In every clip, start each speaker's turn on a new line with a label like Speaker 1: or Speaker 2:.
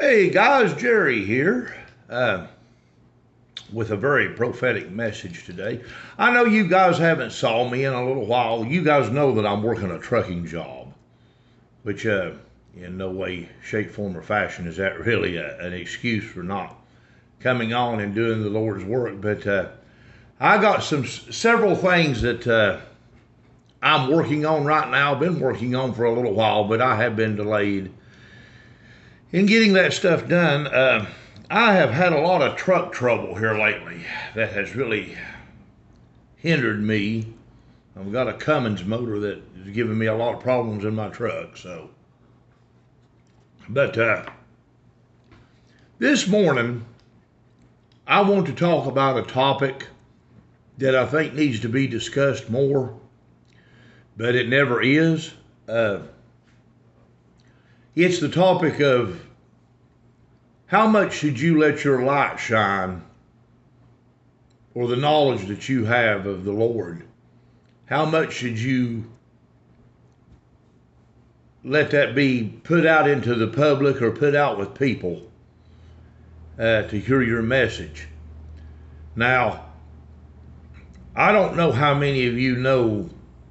Speaker 1: Hey guys, Jerry here with a very prophetic message today. I know you guys haven't saw me in a little while. You guys know that I'm working a trucking job, which in no way, shape, form, or fashion is that really an excuse for not coming on and doing the Lord's work. But I got several things that I'm working on right now. Been working on for a little while, but I have been delayed in getting that stuff done. I have had a lot of truck trouble here lately that has really hindered me. I've got a Cummins motor that is giving me a lot of problems in my truck. But this morning I want to talk about a topic that I think needs to be discussed more, but it never is. It's the topic of how much should you let your light shine, or the knowledge that you have of the Lord. How much should you let that be put out into the public or put out with people to hear your message? Now, I don't know how many of you know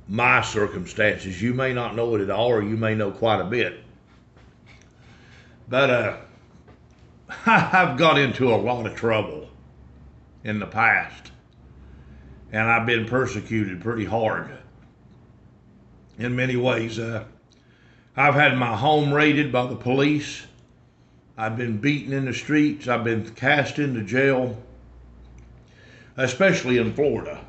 Speaker 1: my circumstances. You may not know it at all, or you may know quite a bit. But I've got into a lot of trouble in the past, and I've been persecuted pretty hard in many ways. I've had my home raided by the police. I've been beaten in the streets. I've been cast into jail, especially in Florida,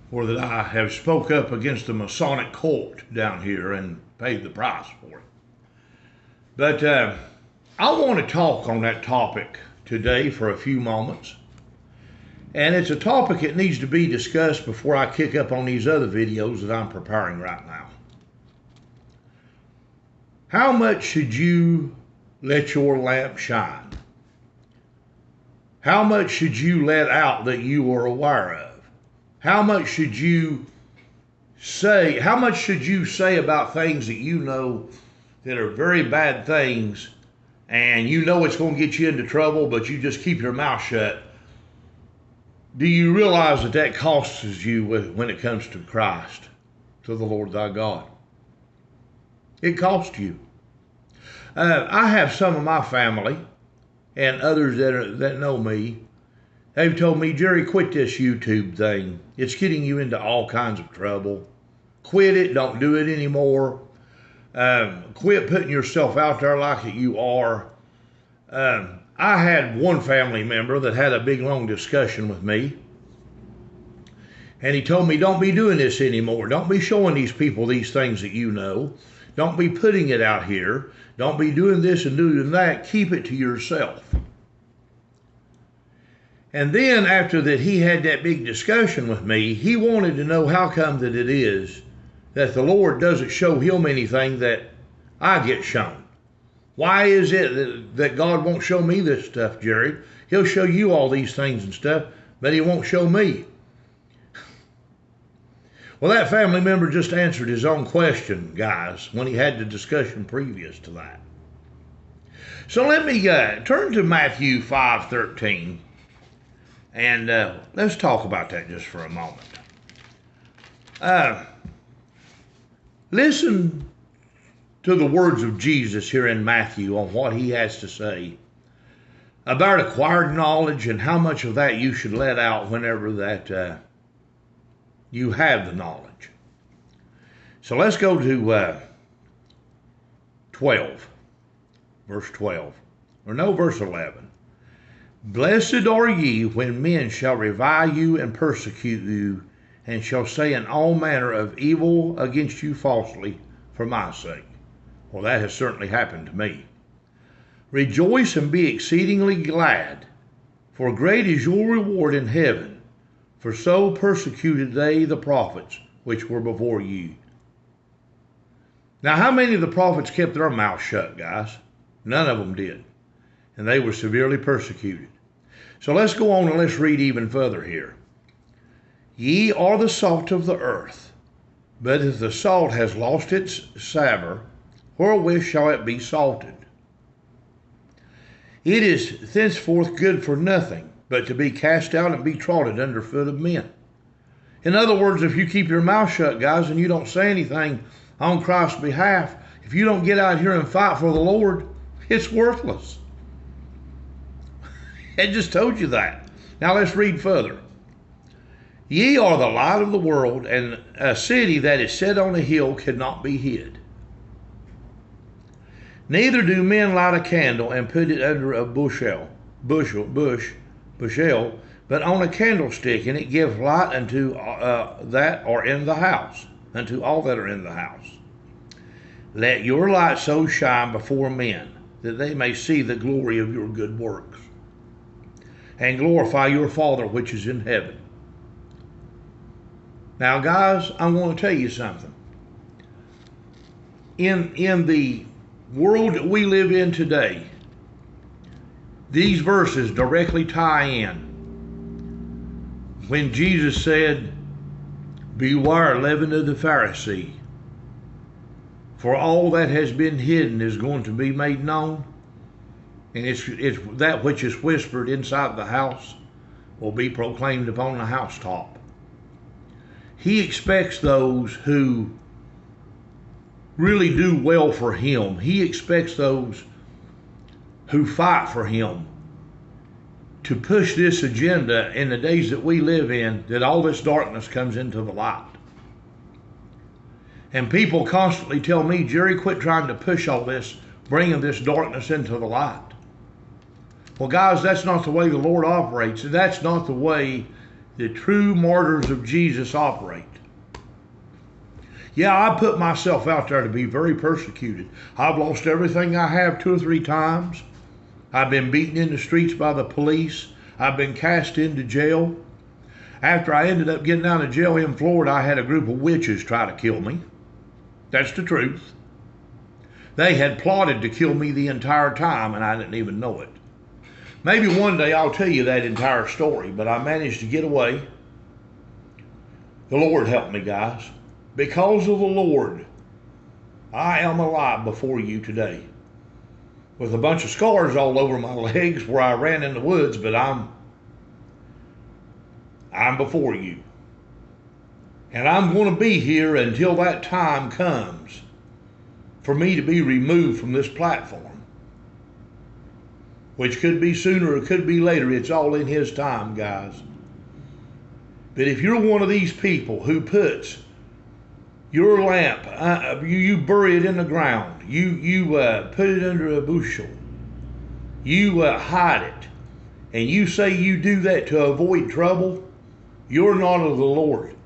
Speaker 1: where that I have spoke up against the Masonic cult down here and paid the price for it. But I want to talk on that topic today for a few moments. And it's a topic that needs to be discussed before I kick up on these other videos that I'm preparing right now. How much should you let your lamp shine? How much should you let out that you are aware of? How much should you say about things that you know that are very bad things, and you know it's going to get you into trouble, but you just keep your mouth shut? Do you realize that that costs you when it comes to Christ, to the Lord thy God? It costs you. I have some of my family and others that know me. They've told me, Jerry, quit this YouTube thing. It's getting you into all kinds of trouble. Quit it. Don't do it anymore. Quit putting yourself out there like that you are. I had one family member that had a big long discussion with me, and he told me, don't be doing this anymore. Don't be showing these people these things that you know. Don't be putting it out here. Don't be doing this and doing that. Keep it to yourself. And then after that he had that big discussion with me, he wanted to know how come that it is that the Lord doesn't show him anything that I get shown. Why is it that God won't show me this stuff, Jerry? He'll show you all these things and stuff, but he won't show me. Well, that family member just answered his own question, guys, when he had the discussion previous to that. So let me turn to Matthew 5:13, and let's talk about that just for a moment. Listen to the words of Jesus here in Matthew on what he has to say about acquired knowledge and how much of that you should let out whenever that you have the knowledge. So let's go to 12, verse 12, or no, verse 11. Blessed are ye when men shall revile you and persecute you, and shall say in all manner of evil against you falsely for my sake. Well, that has certainly happened to me. Rejoice and be exceedingly glad, for great is your reward in heaven, for so persecuted they the prophets which were before you. Now, how many of the prophets kept their mouths shut, guys? None of them did. And they were severely persecuted. So let's go on and let's read even further here. Ye are the salt of the earth, but if the salt has lost its savour, wherewith shall it be salted? It is thenceforth good for nothing, but to be cast out and be trodden under foot of men. In other words, if you keep your mouth shut, guys, and you don't say anything on Christ's behalf, if you don't get out here and fight for the Lord, it's worthless. It just told you that. Now let's read further. Ye are the light of the world, and a city that is set on a hill cannot be hid. Neither do men light a candle and put it under a bushel, but on a candlestick, and it gives light unto that are in the house, unto all that are in the house. Let your light so shine before men, that they may see the glory of your good works, and glorify your Father which is in heaven. Now, guys, I want to tell you something. In the world that we live in today, these verses directly tie in. When Jesus said, beware leaven of the Pharisee, for all that has been hidden is going to be made known, and it's that which is whispered inside the house will be proclaimed upon the housetop. He expects those who really do well for him. He expects those who fight for him to push this agenda in the days that we live in, that all this darkness comes into the light. And people constantly tell me, Jerry, quit trying to push all this, bringing this darkness into the light. Well, guys, that's not the way the Lord operates. And that's not the way the true martyrs of Jesus operate. Yeah, I put myself out there to be very persecuted. I've lost everything I have 2 or 3 times. I've been beaten in the streets by the police. I've been cast into jail. After I ended up getting out of jail in Florida, I had a group of witches try to kill me. That's the truth. They had plotted to kill me the entire time, and I didn't even know it. Maybe one day I'll tell you that entire story, but I managed to get away. The Lord helped me, guys. Because of the Lord, I am alive before you today. With a bunch of scars all over my legs where I ran in the woods, but I'm before you. And I'm going to be here until that time comes for me to be removed from this platform. Which could be sooner or could be later. It's all in His time, guys. But if you're one of these people who puts your lamp, you bury it in the ground, you put it under a bushel, you hide it, and you say you do that to avoid trouble, you're not of the Lord.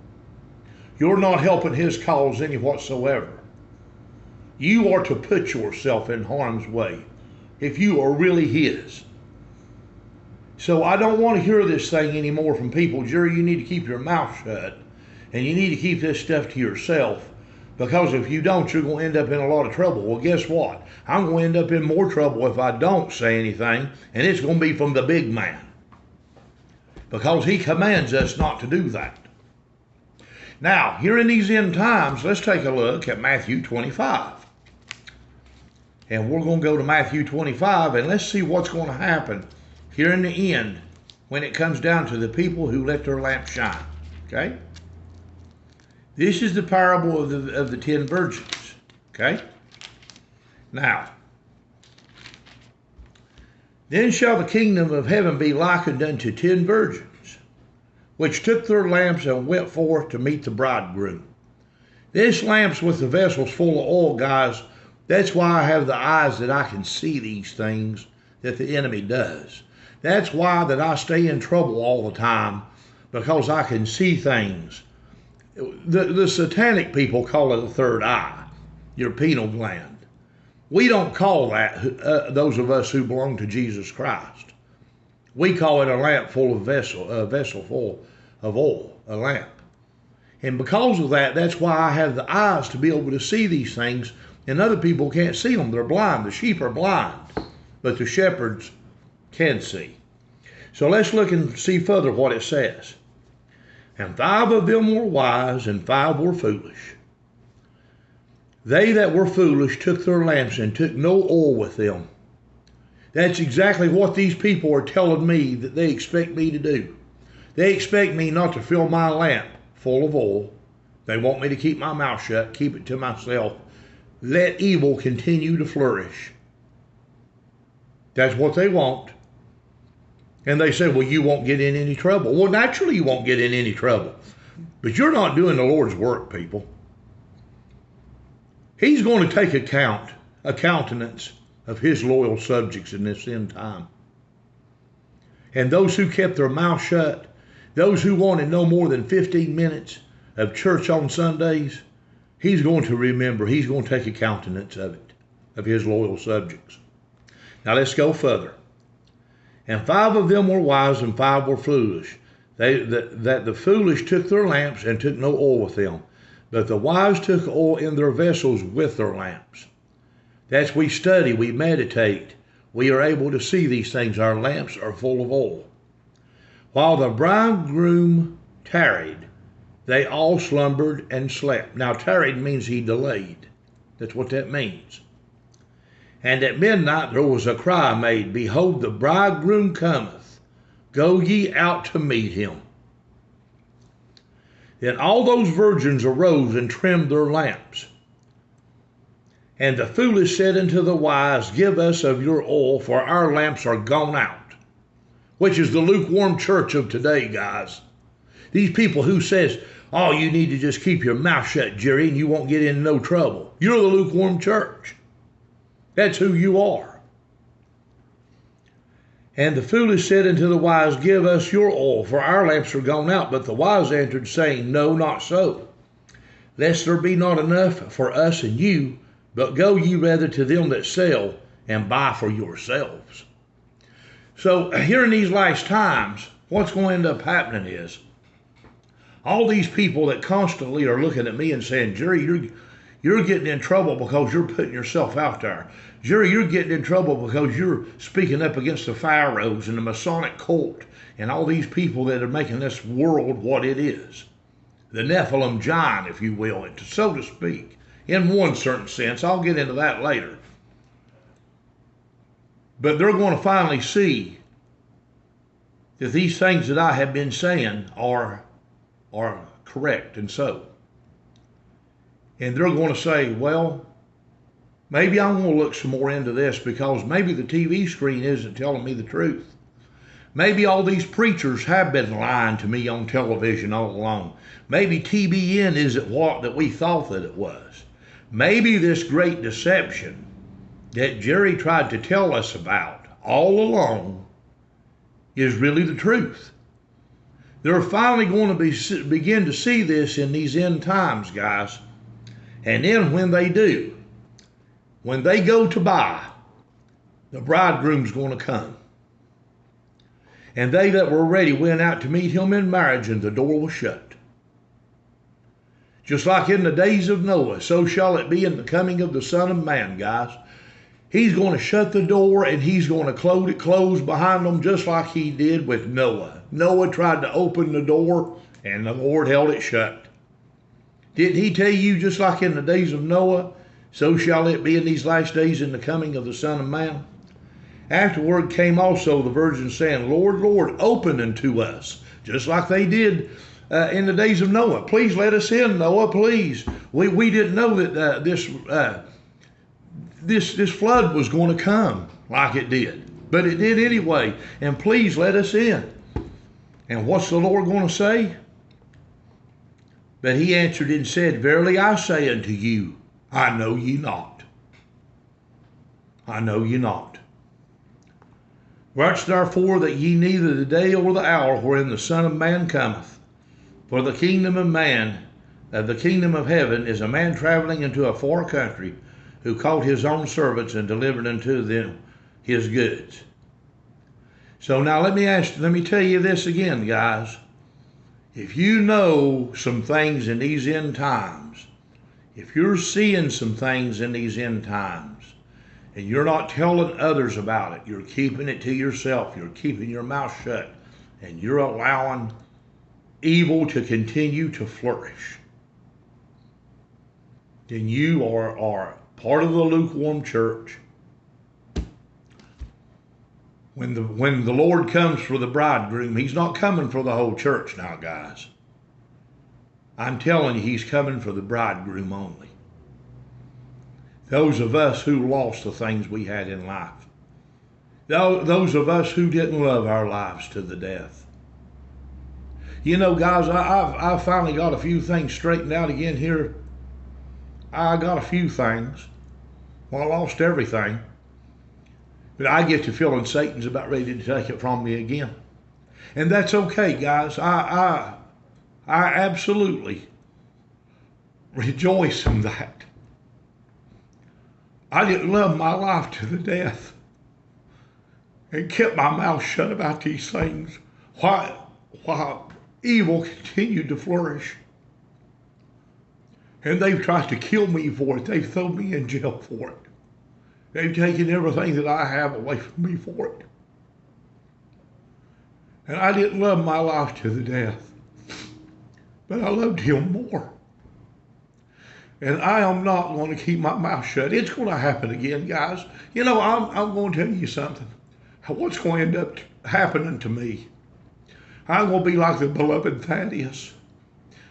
Speaker 1: You're not helping His cause any whatsoever. You are to put yourself in harm's way if you are really His. So I don't want to hear this thing anymore from people. Jerry, you need to keep your mouth shut, and you need to keep this stuff to yourself, because if you don't, you're going to end up in a lot of trouble. Well, guess what? I'm going to end up in more trouble if I don't say anything, and it's going to be from the big man, because He commands us not to do that. Now, here in these end times, let's take a look at Matthew 25. And we're going to go to Matthew 25, and let's see what's going to happen here in the end when it comes down to the people who let their lamp shine. Okay? This is the parable of the 10 virgins. Okay? Now, then shall the kingdom of heaven be likened unto 10 virgins, which took their lamps and went forth to meet the bridegroom. This lamp's with the vessels full of oil, guys. That's why I have the eyes that I can see these things that the enemy does. That's why that I stay in trouble all the time, because I can see things. The satanic people call it a third eye, your pineal gland. We don't call that, those of us who belong to Jesus Christ. We call it a lamp full of a vessel full of oil, a lamp. And because of that, that's why I have the eyes to be able to see these things, and other people can't see them. They're blind. The sheep are blind, but the shepherds can see. So let's look and see further what it says. And 5 of them were wise, and 5 were foolish. They that were foolish took their lamps and took no oil with them. That's exactly what these people are telling me that they expect me to do. They expect me not to fill my lamp full of oil. They want me to keep my mouth shut, keep it to myself. Let evil continue to flourish. That's what they want. And they say, well, you won't get in any trouble. Well, naturally you won't get in any trouble. But you're not doing the Lord's work, people. He's going to take a countenance of his loyal subjects in this end time. And those who kept their mouth shut, those who wanted no more than 15 minutes of church on Sundays, he's going to remember, he's going to take a countenance of it, of his loyal subjects. Now let's go further. And 5 of them were wise and 5 were foolish. That the foolish took their lamps and took no oil with them, but the wise took oil in their vessels with their lamps. That's we study, we meditate, we are able to see these things. Our lamps are full of oil. While the bridegroom tarried, they all slumbered and slept. Now tarried means he delayed. That's what that means. And at midnight there was a cry made, Behold, the bridegroom cometh. Go ye out to meet him. Then all those virgins arose and trimmed their lamps. And the foolish said unto the wise, Give us of your oil, for our lamps are gone out. Which is the lukewarm church of today, guys. These people who says, oh, you need to just keep your mouth shut, Jerry, and you won't get in no trouble. You're the lukewarm church. That's who you are. And the foolish said unto the wise, Give us your oil, for our lamps are gone out. But the wise answered, saying, No, not so. Lest there be not enough for us and you, but go ye rather to them that sell, and buy for yourselves. So here in these last times, what's going to end up happening is, all these people that constantly are looking at me and saying, Jerry, you're getting in trouble because you're putting yourself out there. Jerry, you're getting in trouble because you're speaking up against the Pharaohs and the Masonic cult and all these people that are making this world what it is. The Nephilim giant, if you will, so to speak, in one certain sense. I'll get into that later. But they're going to finally see that these things that I have been saying are correct and so. And they're going to say, well, maybe I'm going to look some more into this because maybe the TV screen isn't telling me the truth. Maybe all these preachers have been lying to me on television all along. Maybe TBN isn't what that we thought that it was. Maybe this great deception that Jerry tried to tell us about all along is really the truth. They're finally going to begin to see this in these end times, guys. And then when they do, when they go to buy, the bridegroom's going to come. And they that were ready went out to meet him in marriage, and the door was shut. Just like in the days of Noah, so shall it be in the coming of the Son of Man, guys. He's going to shut the door and he's going to close behind them just like he did with Noah. Noah tried to open the door and the Lord held it shut. Didn't he tell you just like in the days of Noah, so shall it be in these last days in the coming of the Son of Man? Afterward came also the virgins saying, Lord, Lord, open unto us, just like they did in the days of Noah. Please let us in, Noah, please. We didn't know that this flood was going to come like it did. But it did anyway. And please let us in. And what's the Lord going to say? But he answered and said, Verily I say unto you, I know ye not. I know ye not. Watch therefore that ye neither the day or the hour wherein the Son of Man cometh. For the kingdom of man, the kingdom of heaven, is a man traveling into a far country, who called his own servants and delivered unto them his goods. So now let me tell you this again, guys. If you know some things in these end times, if you're seeing some things in these end times, and you're not telling others about it, you're keeping it to yourself, you're keeping your mouth shut, and you're allowing evil to continue to flourish, then you are part of the lukewarm church. When the Lord comes for the bridegroom, he's not coming for the whole church now, guys. I'm telling you, he's coming for the bridegroom only. Those of us who lost the things we had in life. Those of us who didn't love our lives to the death. You know, guys, I've finally got a few things straightened out again here. I got a few things. Well, I lost everything. But I get to feeling Satan's about ready to take it from me again. And that's okay, guys. I absolutely rejoice in that. I didn't love my life to the death and kept my mouth shut about these things while evil continued to flourish. And they've tried to kill me for it. They've thrown me in jail for it. They've taken everything that I have away from me for it. And I didn't love my life to the death, but I loved him more. And I am not going to keep my mouth shut. It's going to happen again, guys. You know, I'm going to tell you something. What's going to end up happening to me? I'm going to be like the beloved Thaddeus.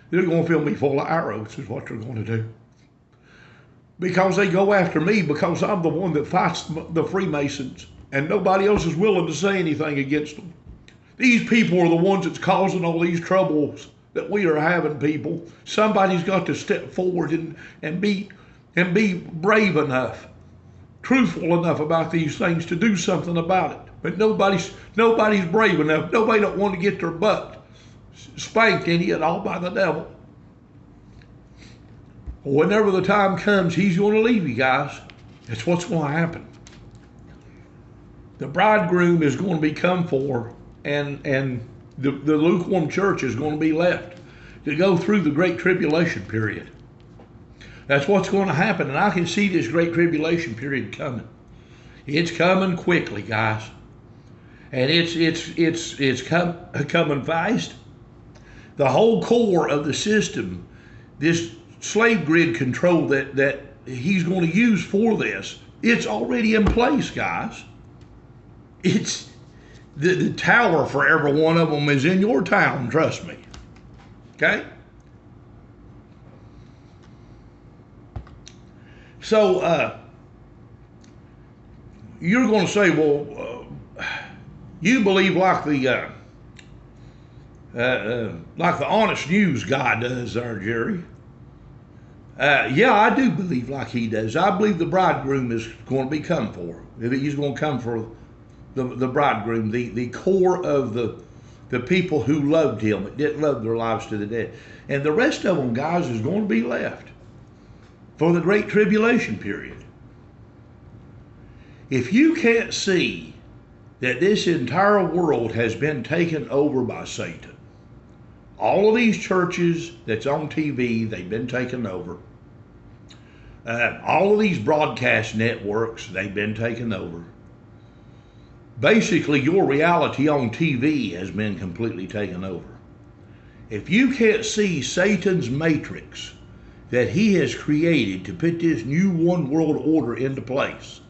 Speaker 1: They're going to fill me full of arrows is what they're going to do. Because they go after me because I'm the one that fights the Freemasons and nobody else is willing to say anything against them. These people are the ones that's causing all these troubles that we are having, people. Somebody's got to step forward and be brave enough, truthful enough about these things to do something about it. But nobody's brave enough. Nobody don't want to get their butt spanked any at all by the devil. Whenever the time comes, he's going to leave you guys. That's what's going to happen. The bridegroom is going to be come for, and the lukewarm church is going to be left to go through the great tribulation period. That's what's going to happen, and I can see this great tribulation period coming. It's coming quickly, guys, and it's coming fast. The whole core of the system, this slave grid control that he's going to use for this, it's already in place, guys. It's the tower for every one of them is in your town, trust me. Okay? So you're going to say, well, you believe like the Honest News guy does there, Jerry. Yeah, I do believe like he does. I believe the bridegroom is going to be come for. He's going to come for the bridegroom, the core of the people who loved him, that didn't love their lives to the death. And the rest of them, guys, is going to be left for the great tribulation period. If you can't see that this entire world has been taken over by Satan, all of these churches that's on TV, they've been taken over. All of these broadcast networks, they've been taken over. Basically, your reality on TV has been completely taken over. If you can't see Satan's matrix that he has created to put this new one world order into place,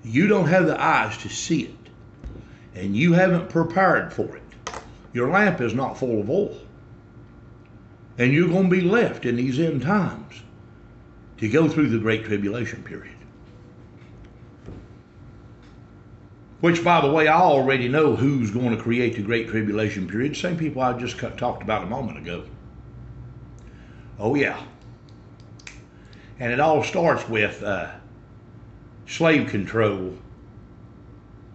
Speaker 1: you don't have the eyes to see it, and you haven't prepared for it. Your lamp is not full of oil. And you're going to be left in these end times to go through the great tribulation period. Which, by the way, I already know who's going to create the great tribulation period. Same people I just talked about a moment ago. Oh, yeah. And it all starts with slave control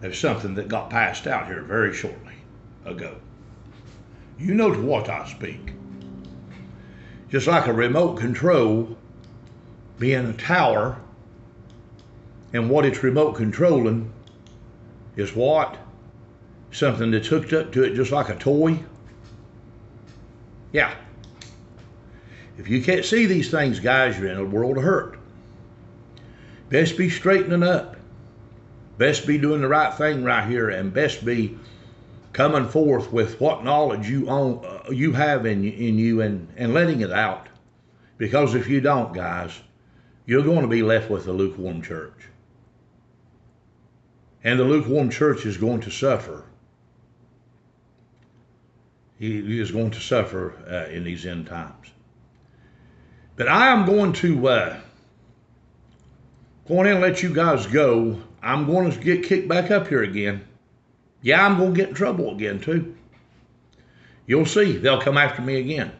Speaker 1: of something that got passed out here very shortly ago. You know to what I speak. Just like a remote control being a tower, and what it's remote controlling is what? Something that's hooked up to it just like a toy. Yeah. If you can't see these things, guys, you're in a world of hurt. Best be straightening up. Best be doing the right thing right here, and best be coming forth with what knowledge you have in you and letting it out. Because if you don't, guys, you're going to be left with a lukewarm church. And the lukewarm church is going to suffer. He is going to suffer in these end times. But I am going to go in and let you guys go. I'm going to get kicked back up here again. Yeah, I'm going to get in trouble again too. You'll see. They'll come after me again.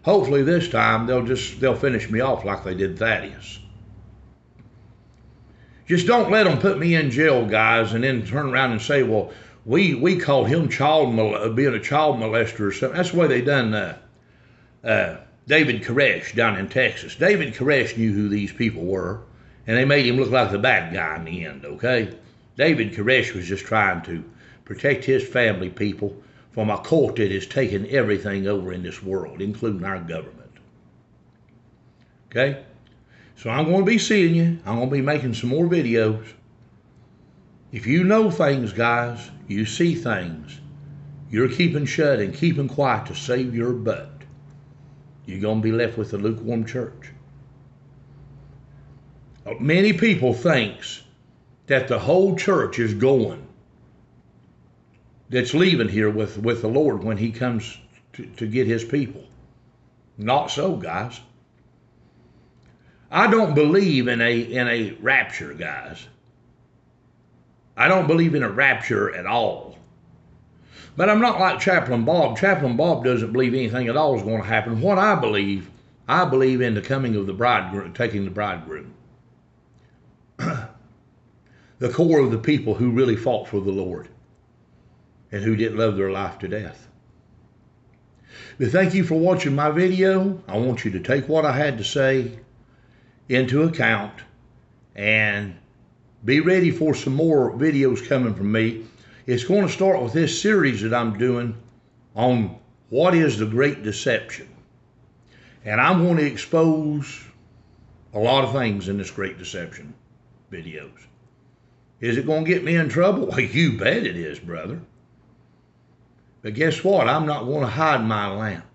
Speaker 1: Hopefully this time they'll finish me off like they did Thaddeus. Just don't let them put me in jail, guys, and then turn around and say, well, we called him being a child molester or something. That's the way they done David Koresh down in Texas. David Koresh knew who these people were, and they made him look like the bad guy in the end, okay? David Koresh was just trying to protect his family, people, from a cult that is taking everything over in this world, including our government. Okay? So I'm going to be seeing you. I'm going to be making some more videos. If you know things, guys, you see things, you're keeping shut and keeping quiet to save your butt, you're going to be left with the lukewarm church. Many people thinks that the whole church is going, that's leaving here with the Lord when he comes to get his people. Not so, guys. I don't believe in a rapture, guys. I don't believe in a rapture at all. But I'm not like Chaplain Bob. Chaplain Bob doesn't believe anything at all is going to happen. What I believe in the coming of the bridegroom, taking the bridegroom. The core of the people who really fought for the Lord and who didn't love their life to death. But thank you for watching my video. I want you to take what I had to say into account and be ready for some more videos coming from me. It's going to start with this series that I'm doing on what is the Great Deception. And I'm going to expose a lot of things in this Great Deception videos. Is it going to get me in trouble? Well, you bet it is, brother. But guess what? I'm not going to hide my lamp.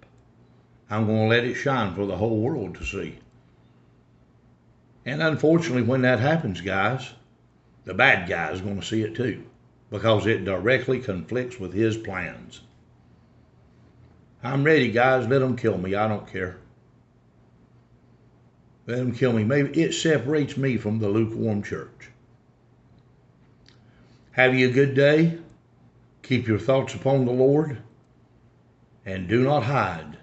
Speaker 1: I'm going to let it shine for the whole world to see. And unfortunately, when that happens, guys, the bad guy is going to see it too, because it directly conflicts with his plans. I'm ready, guys. Let them kill me. I don't care. Let them kill me. Maybe it separates me from the lukewarm church. Have you a good day. Keep your thoughts upon the Lord, and do not hide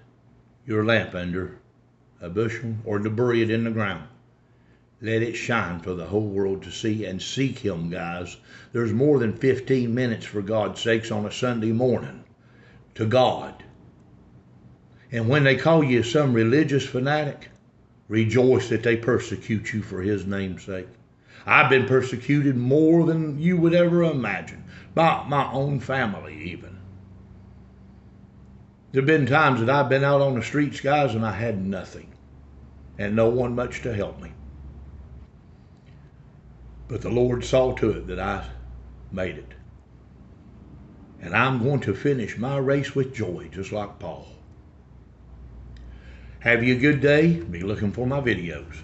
Speaker 1: your lamp under a bushel or to bury it in the ground. Let it shine for the whole world to see, and seek him, guys. There's more than 15 minutes, for God's sakes, on a Sunday morning to God. And when they call you some religious fanatic, rejoice that they persecute you for his name's sake. I've been persecuted more than you would ever imagine. By my own family, even. There have been times that I've been out on the streets, guys, and I had nothing. And no one much to help me. But the Lord saw to it that I made it. And I'm going to finish my race with joy, just like Paul. Have you a good day. Be looking for my videos.